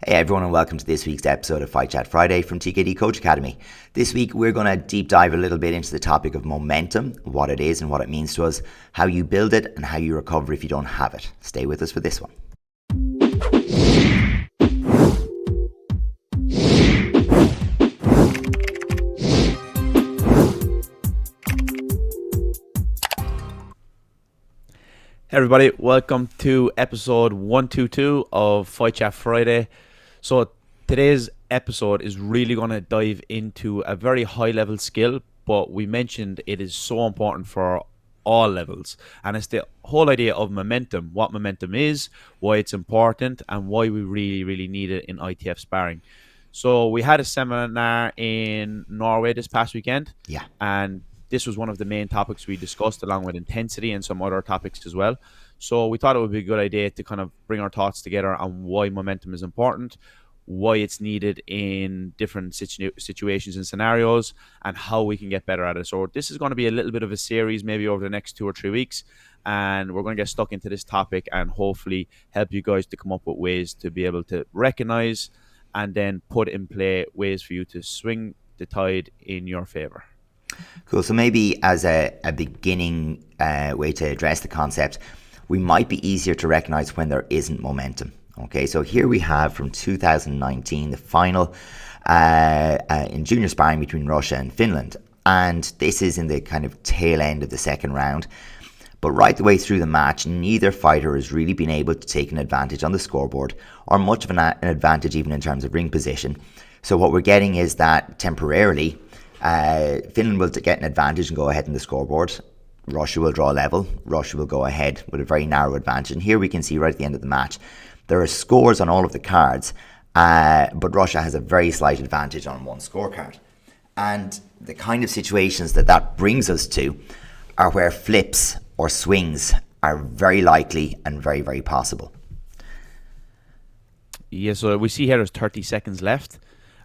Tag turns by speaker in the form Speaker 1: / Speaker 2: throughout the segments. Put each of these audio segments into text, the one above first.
Speaker 1: Hey everyone, and welcome to this week's episode of Fight Chat Friday from TKD Coach Academy. This week we're going to deep dive a little bit into the topic of momentum, what it is and what it means to us, how you build it and how you recover if you don't have it. Stay with us for this one.
Speaker 2: Hey everybody, welcome to episode 122 of Fight Chat Friday. So today's episode is really going to dive into a very high level skill, but we mentioned it is so important for all levels, and it's the whole idea of momentum, what momentum is, why it's important, and why we really need it in ITF sparring. So we had a seminar in Norway this past weekend, and this was one of the main topics we discussed, along with intensity and some other topics as well. So we thought it would be a good idea to kind of bring our thoughts together on why momentum is important, why it's needed in different situations and scenarios, and how we can get better at it. So this is going to be a little bit of a series, maybe over the next 2 or 3 weeks, and we're going to get stuck into this topic and hopefully help you guys to come up with ways to be able to recognize and then put in play ways for you to swing the tide in your favor.
Speaker 1: Cool. So maybe as a beginning way to address the concept, we might be easier to recognize when there isn't momentum. Okay, so here we have from 2019 the final in junior sparring between Russia and Finland, and this is in the kind of tail end of the second round. But right the way through the match, neither fighter has really been able to take an advantage on the scoreboard, or much of an advantage even in terms of ring position. So what we're getting is that temporarily Finland will get an advantage and go ahead in the scoreboard. Russia will draw level. Russia will go ahead with a very narrow advantage. And here we can see right at the end of the match, there are scores on all of the cards, but Russia has a very slight advantage on one scorecard. And the kind of situations that brings us to are where flips or swings are very likely and very possible.
Speaker 2: Yeah, so we see here there's 30 seconds left,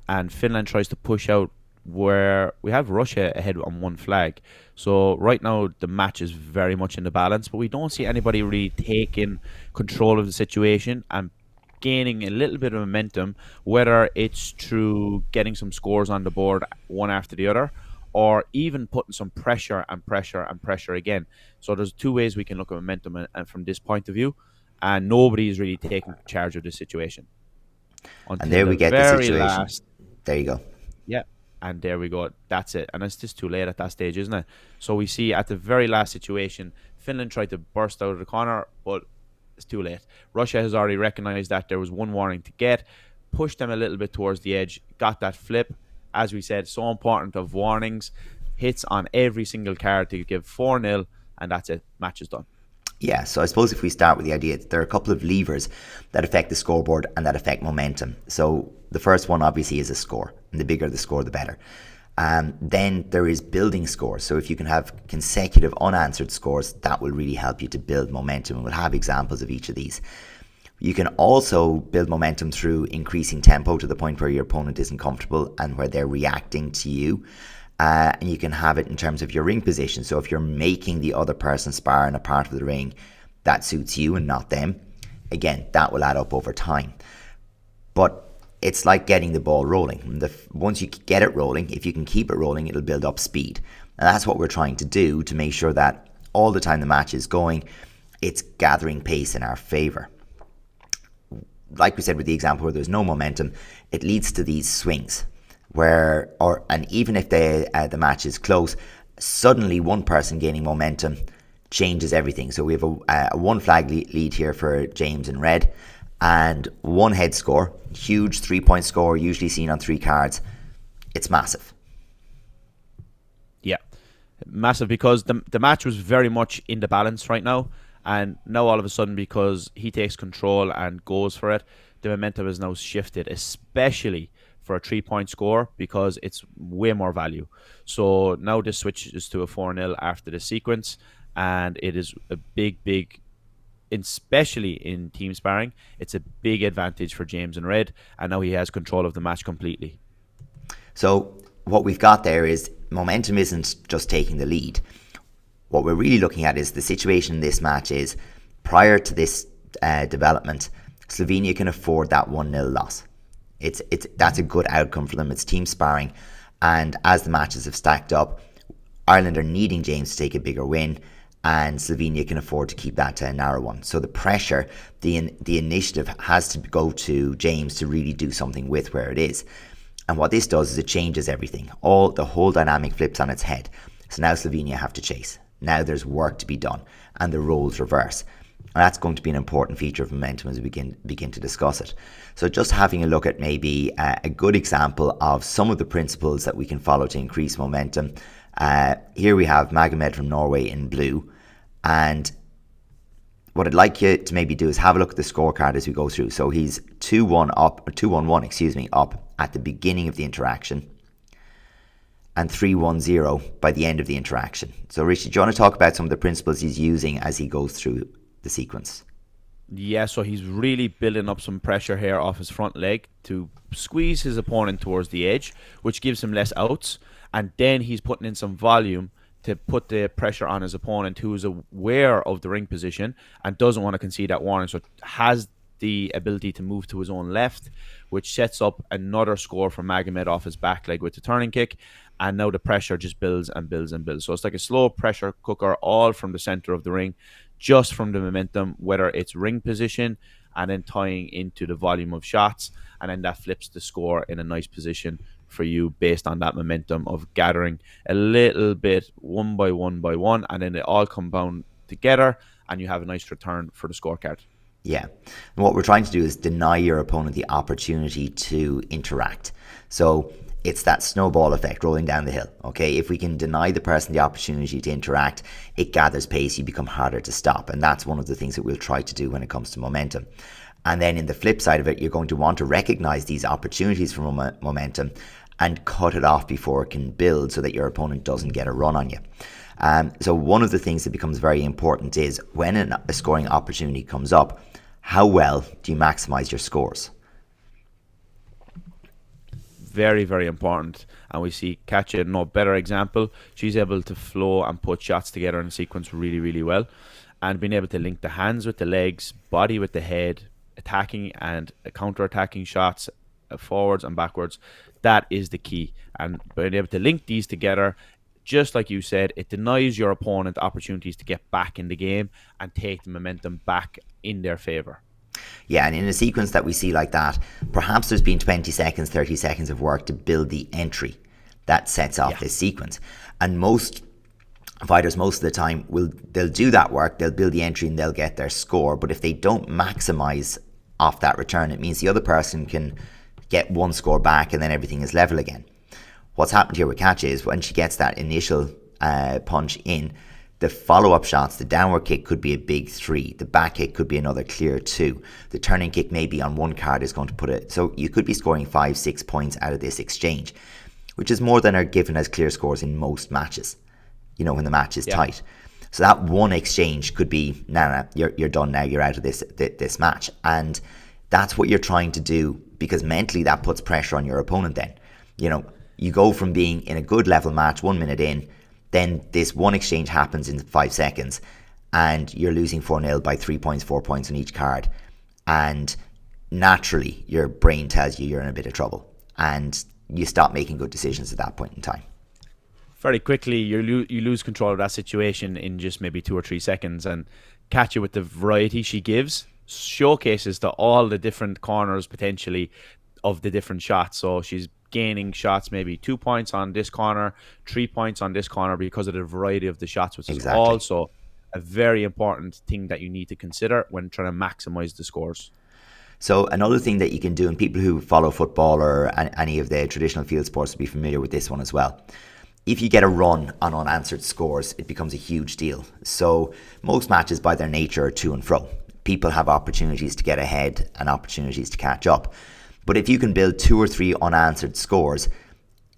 Speaker 2: and Finland tries to push out where we have Russia ahead on one flag. So right now the match is very much in the balance, but we don't see anybody really taking control of the situation and gaining a little bit of momentum, whether it's through getting some scores on the board one after the other, or even putting some pressure again. So there's two ways we can look at momentum and from this point of view, and nobody is really taking charge of the situation.
Speaker 1: And there we get the situation. There you go.
Speaker 2: Yeah. And there we go. That's it. And it's just too late at that stage, isn't it? So we see at the very last situation, Finland tried to burst out of the corner, but it's too late. Russia has already recognized that there was one warning to get, pushed them a little bit towards the edge, got that flip. As we said, so important of warnings, hits on every single card to give 4-0, and that's it. Match is done.
Speaker 1: Yeah, so I suppose if we start with the idea that there are a couple of levers that affect the scoreboard and that affect momentum. So the first one obviously is a score, and the bigger the score, the better. Then there is building scores. So if you can have consecutive unanswered scores, that will really help you to build momentum, and we'll have examples of each of these. You can also build momentum through increasing tempo to the point where your opponent isn't comfortable and where they're reacting to you. And you can have it in terms of your ring position. So if you're making the other person spar in a part of the ring that suits you and not them, again, that will add up over time. But it's like getting the ball rolling. Once you get it rolling, if you can keep it rolling, it'll build up speed. And that's what we're trying to do to make sure that all the time the match is going, it's gathering pace in our favor. Like we said with the example where there's no momentum, it leads to these swings. And even if the match is close, suddenly one person gaining momentum changes everything. So we have a one flag lead here for James in red, and one head score, huge 3-point score, usually seen on 3 cards. It's massive.
Speaker 2: Yeah, massive, because the match was very much in the balance right now, and now all of a sudden, because he takes control and goes for it, the momentum is now shifted, especially for a 3-point score, because it's way more value. So now this switches to a 4-0 after the sequence, and it is a big, especially in team sparring, it's a big advantage for James in red, and now he has control of the match completely.
Speaker 1: So what we've got there is momentum isn't just taking the lead. What we're really looking at is the situation in this match is, prior to this development, Slovenia can afford that 1-0 loss. That's a good outcome for them. It's team sparring, and as the matches have stacked up, Ireland are needing James to take a bigger win, and Slovenia can afford to keep that to a narrow one. So the pressure, the initiative has to go to James to really do something with where it is. And what this does is it changes everything. The whole dynamic flips on its head. So now Slovenia have to chase. Now there's work to be done, and the roles reverse. And that's going to be an important feature of momentum as we begin to discuss it. So just having a look at maybe a good example of some of the principles that we can follow to increase momentum. Here we have Magomed from Norway in blue. And what I'd like you to maybe do is have a look at the scorecard as we go through. So he's 2-1 up, or 2-1-1, up at the beginning of the interaction, and 3-1-0 by the end of the interaction. So Richie, do you want to talk about some of the principles he's using as he goes through the sequence?
Speaker 2: Yeah, so he's really building up some pressure here off his front leg to squeeze his opponent towards the edge, which gives him less outs. And then he's putting in some volume to put the pressure on his opponent, who is aware of the ring position and doesn't want to concede that warning. So has the ability to move to his own left, which sets up another score for Magomed off his back leg with the turning kick. And now the pressure just builds and builds and builds. So it's like a slow pressure cooker, all from the center of the ring, just from the momentum, whether it's ring position and then tying into the volume of shots. And then that flips the score in a nice position for you based on that momentum of gathering a little bit one by one, and then they all compound together and you have a nice return for the scorecard.
Speaker 1: Yeah. And what we're trying to do is deny your opponent the opportunity to interact. So it's that snowball effect rolling down the hill. Okay, if we can deny the person the opportunity to interact, it gathers pace, you become harder to stop. And that's one of the things that we'll try to do when it comes to momentum. And then in the flip side of it, you're going to want to recognize these opportunities for momentum and cut it off before it can build so that your opponent doesn't get a run on you. So one of the things that becomes very important is when a scoring opportunity comes up, how well do you maximize your scores?
Speaker 2: Very, very important. And we see Katja, no better example. She's able to flow and put shots together in a sequence really, really well. And being able to link the hands with the legs, body with the head, attacking and counter-attacking shots, forwards and backwards, that is the key. And being able to link these together, just like you said, it denies your opponent opportunities to get back in the game and take the momentum back in their favor.
Speaker 1: Yeah, and in a sequence that we see like that, perhaps there's been 20 seconds, 30 seconds of work to build the entry that sets off this sequence. And most fighters, most of the time, they'll do that work, they'll build the entry and they'll get their score. But if they don't maximize off that return, it means the other person can get one score back and then everything is level again. What's happened here with Katja is when she gets that initial punch in, the follow-up shots, the downward kick could be a big 3. The back kick could be another clear 2. The turning kick maybe on one card is going to put it. So you could be scoring 5-6 points out of this exchange, which is more than are given as clear scores in most matches, you know, when the match is tight. So that one exchange could be, nah, you're done now, you're out of this match. And that's what you're trying to do, because mentally that puts pressure on your opponent then. You know, you go from being in a good level match 1 minute in, then this one exchange happens in 5 seconds and you're losing 4-0 by 3 points, 4 points on each card. And naturally, your brain tells you you're in a bit of trouble and you stop making good decisions at that point in time.
Speaker 2: Very quickly, you lose control of that situation in just maybe 2 or 3 seconds. And Katja, with the variety she gives, showcases to all the different corners potentially of the different shots. So she's gaining shots, maybe 2 points on this corner, 3 points on this corner because of the variety of the shots, which is also a very important thing that you need to consider when trying to maximize the scores.
Speaker 1: So another thing that you can do, and people who follow football or any of the traditional field sports will be familiar with this one as well. If you get a run on unanswered scores, it becomes a huge deal. So most matches by their nature are to and fro. People have opportunities to get ahead and opportunities to catch up. But if you can build 2 or 3 unanswered scores,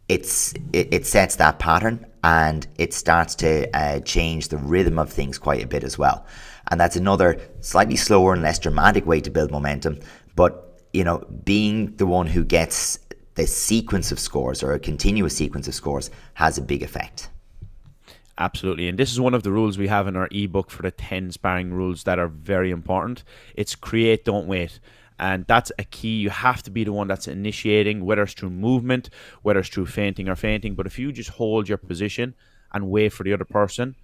Speaker 1: it sets that pattern and it starts to change the rhythm of things quite a bit as well. And that's another slightly slower and less dramatic way to build momentum. But, you know, being the one who gets the sequence of scores or a continuous sequence of scores has a big effect.
Speaker 2: Absolutely. And this is one of the rules we have in our ebook for the 10 sparring rules that are very important. It's create, don't wait. And that's a key. You have to be the one that's initiating, whether it's through movement, whether it's through feinting or feinting. But if you just hold your position and wait for the other person,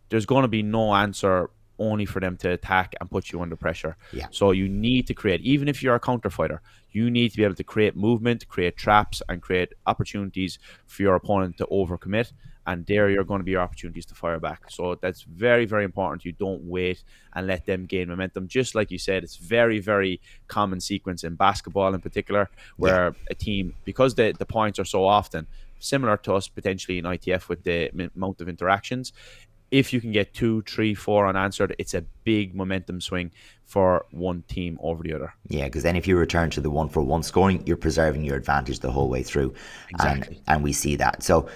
Speaker 2: there's going to be no answer only for them to attack and put you under pressure.
Speaker 1: Yeah.
Speaker 2: So you need to create, even if you're a counter fighter, you need to be able to create movement, create traps, and create opportunities for your opponent to overcommit. And there are going to be your opportunities to fire back. So that's very, very important. You don't wait and let them gain momentum. Just like you said, it's very, very common sequence in basketball in particular, where a team, because the points are so often similar to us potentially in ITF with the amount of interactions, if you can get 2, 3, 4 unanswered, it's a big momentum swing for one team over the other.
Speaker 1: Yeah, because then if you return to the 1-for-1 scoring, you're preserving your advantage the whole way through.
Speaker 2: Exactly.
Speaker 1: And we see that. So,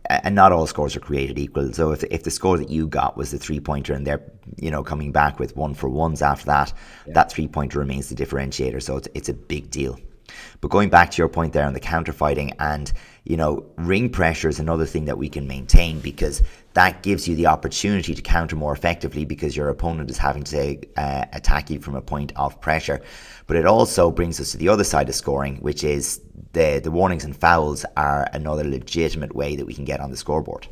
Speaker 1: and not all scores are created equal. So if the score that you got was the 3-pointer and they're, coming back with 1-for-1s after that, that 3-pointer remains the differentiator. So it's a big deal. But going back to your point there on the counter fighting, and ring pressure is another thing that we can maintain, because that gives you the opportunity to counter more effectively, because your opponent is having to attack you from a point of pressure. But it also brings us to the other side of scoring, which is the warnings and fouls are another legitimate way that we can get on the scoreboard.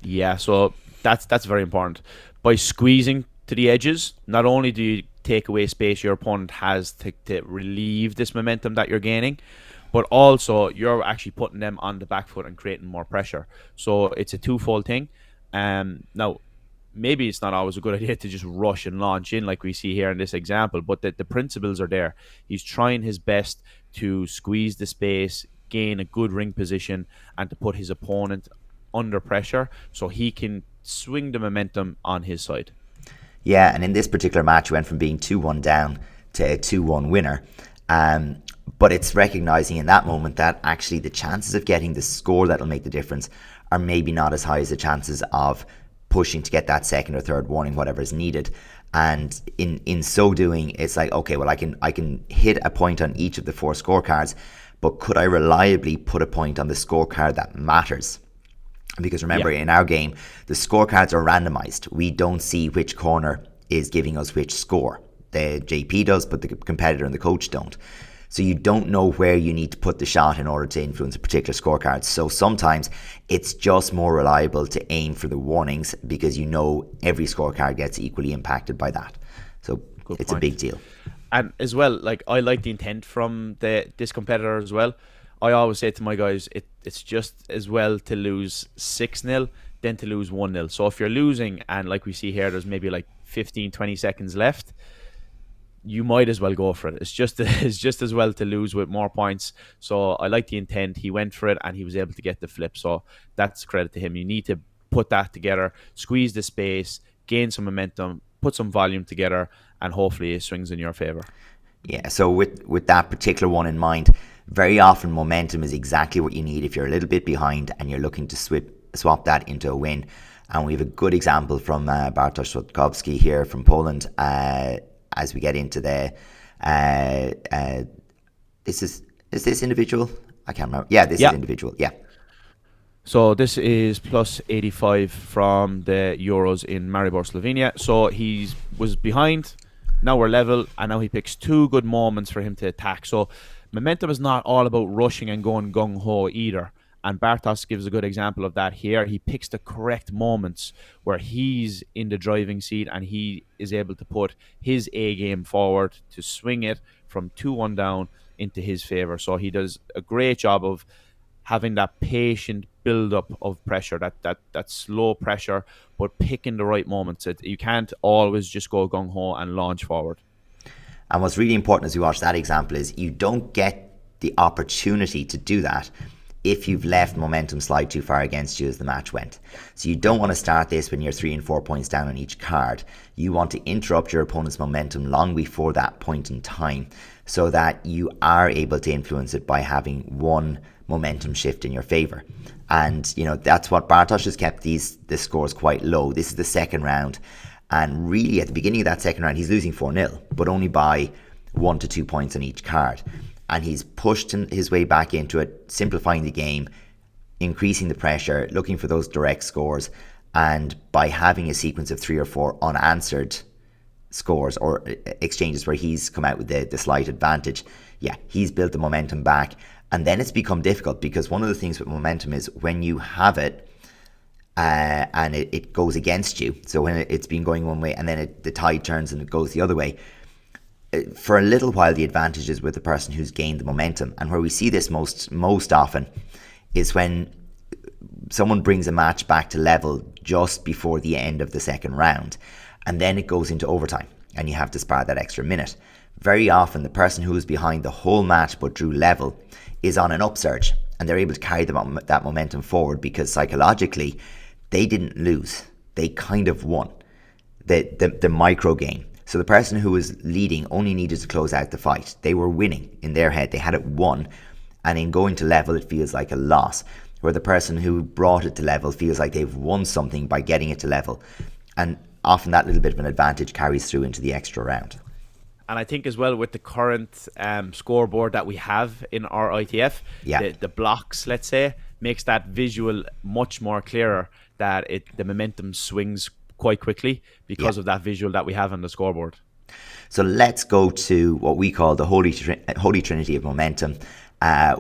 Speaker 2: Yeah, so that's very important. By squeezing to the edges, not only do you take away space your opponent has to relieve this momentum that you're gaining, but also you're actually putting them on the back foot and creating more pressure. So it's a twofold thing. Now, maybe it's not always a good idea to just rush and launch in like we see here in this example, but the principles are there. He's trying his best to squeeze the space, gain a good ring position, and to put his opponent under pressure so he can swing the momentum on his side.
Speaker 1: Yeah, and in this particular match, we went from being 2-1 down to a 2-1 winner. But it's recognizing in that moment that actually the chances of getting the score that'll make the difference are maybe not as high as the chances of pushing to get that second or third warning, whatever is needed. And in so doing, it's like, okay, well, I can hit a point on each of the 4 scorecards, but could I reliably put a point on the scorecard that matters? Because remember, in our game, the scorecards are randomized. We don't see which corner is giving us which score. The JP does, but the competitor and the coach don't. So you don't know where you need to put the shot in order to influence a particular scorecard. So sometimes it's just more reliable to aim for the warnings, because every scorecard gets equally impacted by that. So it's a big deal.
Speaker 2: And as well, I like the intent from this competitor as well. I always say to my guys, it's just as well to lose 6-0 than to lose 1-0. So if you're losing, and like we see here, there's maybe 15, 20 seconds left, you might as well go for it. It's just as well to lose with more points. So I like the intent. He went for it and he was able to get the flip. So that's credit to him. You need to put that together, squeeze the space, gain some momentum, put some volume together, and hopefully it swings in your favor.
Speaker 1: Yeah, so with that particular one in mind, very often momentum is exactly what you need if you're a little bit behind and you're looking to swap that into a win. And we have a good example from Bartosz Słodkowski here from Poland as we get into the is this individual? I can't remember. Yeah, this is individual. Yeah.
Speaker 2: So this is plus 85 from the Euros in Maribor, Slovenia. So he was behind. Now we're level, and now he picks 2 good moments for him to attack. So momentum is not all about rushing and going gung-ho either. And Bartosz gives a good example of that here. He picks the correct moments where he's in the driving seat and he is able to put his A game forward to swing it from 2-1 down into his favor. So he does a great job of having that patient build-up of pressure, that slow pressure, but picking the right moments. You can't always just go gung-ho and launch forward.
Speaker 1: And what's really important as we watch that example is you don't get the opportunity to do that if you've left momentum slide too far against you as the match went. So you don't want to start this when you're 3 and 4 points down on each card. You want to interrupt your opponent's momentum long before that point in time, so that you are able to influence it by having one momentum shift in your favor. And that's what Bartosz has kept the scores quite low. This is the second round, and really at the beginning of that second round he's losing 4-0, but only by 1 to 2 points on each card. And he's pushed his way back into it, simplifying the game, increasing the pressure, looking for those direct scores, and by having a sequence of 3 or 4 unanswered scores or exchanges where he's come out with the slight advantage, yeah, he's built the momentum back. And then it's become difficult because one of the things with momentum is when you have it and it goes against you. So when it's been going one way and then the tide turns and it goes the other way, for a little while the advantage is with the person who's gained the momentum. And where we see this most often is when someone brings a match back to level just before the end of the second round, and then it goes into overtime and you have to spar that extra minute. Very often the person who was behind the whole match but drew level is on an upsurge, and they're able to carry that momentum forward because psychologically they didn't lose, they kind of won the micro game. So the person who was leading only needed to close out the fight. They were winning in their head, they had it won, and in going to level it feels like a loss, where the person who brought it to level feels like they've won something by getting it to level. And often that little bit of an advantage carries through into the extra round.
Speaker 2: And I think as well with the current scoreboard that we have in our ITF, the blocks, let's say, makes that visual much more clearer, that the momentum swings quite quickly because of that visual that we have on the scoreboard.
Speaker 1: So let's go to what we call the holy trinity of momentum.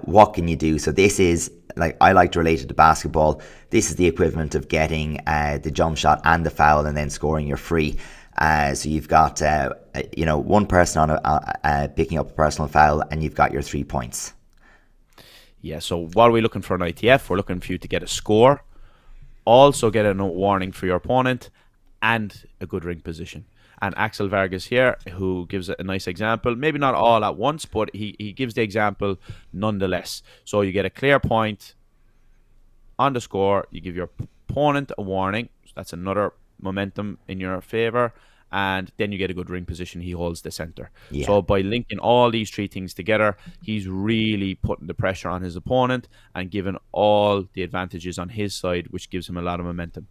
Speaker 1: What can you do? So this is, like, I like to relate it to basketball. This is the equivalent of getting the jump shot and the foul and then scoring your free. So you've got one person on picking up a personal foul, and you've got your 3 points.
Speaker 2: Yeah, so while we're looking for an ITF, we're looking for you to get a score, also get a warning for your opponent, and a good ring position. And Axel Vargas here, who gives a nice example, maybe not all at once, but he gives the example nonetheless. So you get a clear point on the score, you give your opponent a warning, so that's another momentum in your favor, and then you get a good ring position. He holds the center.
Speaker 1: Yeah.
Speaker 2: So by linking all these three things together, he's really putting the pressure on his opponent and giving all the advantages on his side, which gives him a lot of momentum.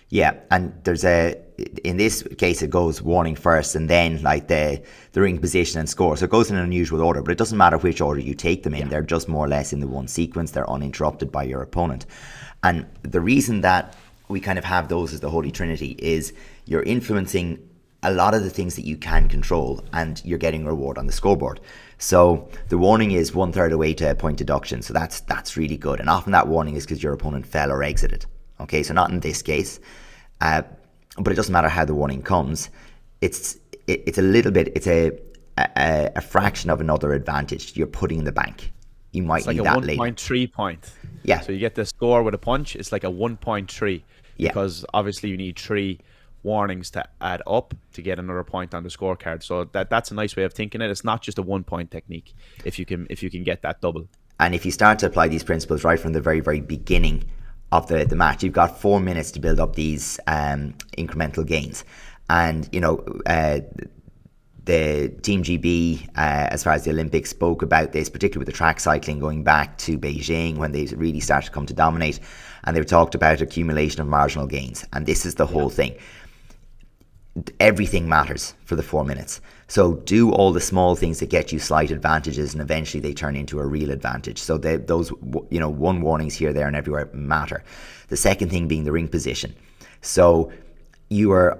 Speaker 1: Yeah, and in this case it goes warning first and then like the ring position and score. So it goes in an unusual order, but it doesn't matter which order you take them in. They're just more or less in the one sequence. They're uninterrupted by your opponent. And the reason that we kind of have those as the Holy Trinity is you're influencing a lot of the things that you can control and you're getting a reward on the scoreboard. So the warning is 1/3 away to a point deduction. So that's really good. And often that warning is because your opponent fell or exited. Okay, so not in this case, but it doesn't matter how the warning comes. It's a little bit, it's a fraction of another advantage you're putting in the bank. You might need that later.
Speaker 2: It's like a 1.3 point.
Speaker 1: Yeah.
Speaker 2: So you get the score with a punch, it's like a 1.3.
Speaker 1: Yeah.
Speaker 2: Because obviously you need 3 warnings to add up to get another point on the scorecard. So that's a nice way of thinking it. It's not just a 1-point technique if you can get that double.
Speaker 1: And if you start to apply these principles right from the very, very beginning of the match, you've got 4 minutes to build up these incremental gains. And the Team GB, as far as the Olympics, spoke about this, particularly with the track cycling going back to Beijing when they really started to come to dominate, and they've talked about accumulation of marginal gains. And this is the whole thing. Everything matters for the 4 minutes. So do all the small things that get you slight advantages, and eventually they turn into a real advantage. So those 1 warnings here, there, and everywhere matter. The second thing being the ring position. So you are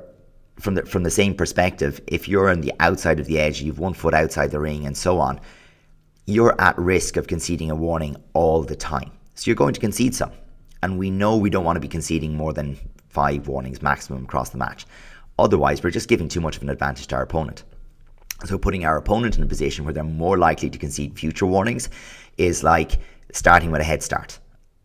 Speaker 1: from the same perspective. If you're on the outside of the edge, you've 1 foot outside the ring, and so on, you're at risk of conceding a warning all the time. So you're going to concede some, and we know we don't want to be conceding more than 5 warnings maximum across the match. Otherwise, we're just giving too much of an advantage to our opponent. So putting our opponent in a position where they're more likely to concede future warnings is like starting with a head start.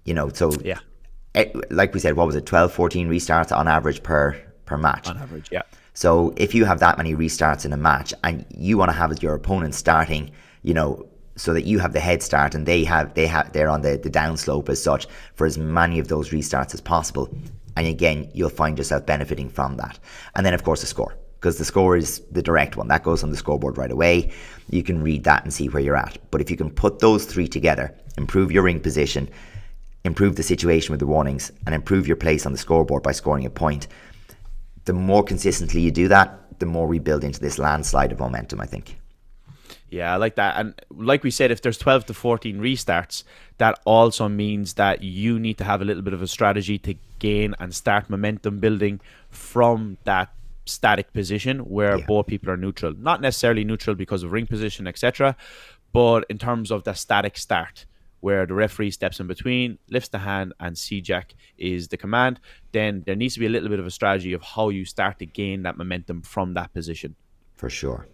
Speaker 1: Like we said, what was it, 12, 14 restarts on average per match? On
Speaker 2: average, yeah.
Speaker 1: So if you have that many restarts in a match and you want to have your opponent starting, so that you have the head start and they're on the downslope as such for as many of those restarts as possible. And again, you'll find yourself benefiting from that. And then, of course, the score, because the score is the direct one. That goes on the scoreboard right away. You can read that and see where you're at. But if you can put those 3 together, improve your ring position, improve the situation with the warnings, and improve your place on the scoreboard by scoring a point, the more consistently you do that, the more we build into this landslide of momentum, I think.
Speaker 2: Yeah, I like that. And like we said, if there's 12 to 14 restarts, that also means that you need to have a little bit of a strategy to gain and start momentum building from that static position where both people are neutral. Not necessarily neutral because of ring position, etc., but in terms of the static start, where the referee steps in between, lifts the hand, and C-Jack is the command. Then there needs to be a little bit of a strategy of how you start to gain that momentum from that position.
Speaker 1: For sure.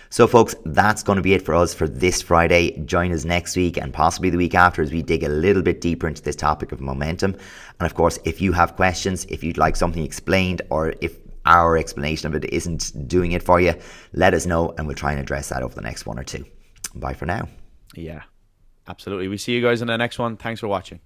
Speaker 1: So folks, that's going to be it for us for this Friday. Join us next week and possibly the week after as we dig a little bit deeper into this topic of momentum. And of course, if you have questions, if you'd like something explained, or if our explanation of it isn't doing it for you, let us know and we'll try and address that over the next one or two. Bye for now.
Speaker 2: Yeah, absolutely. We see you guys in the next one. Thanks for watching.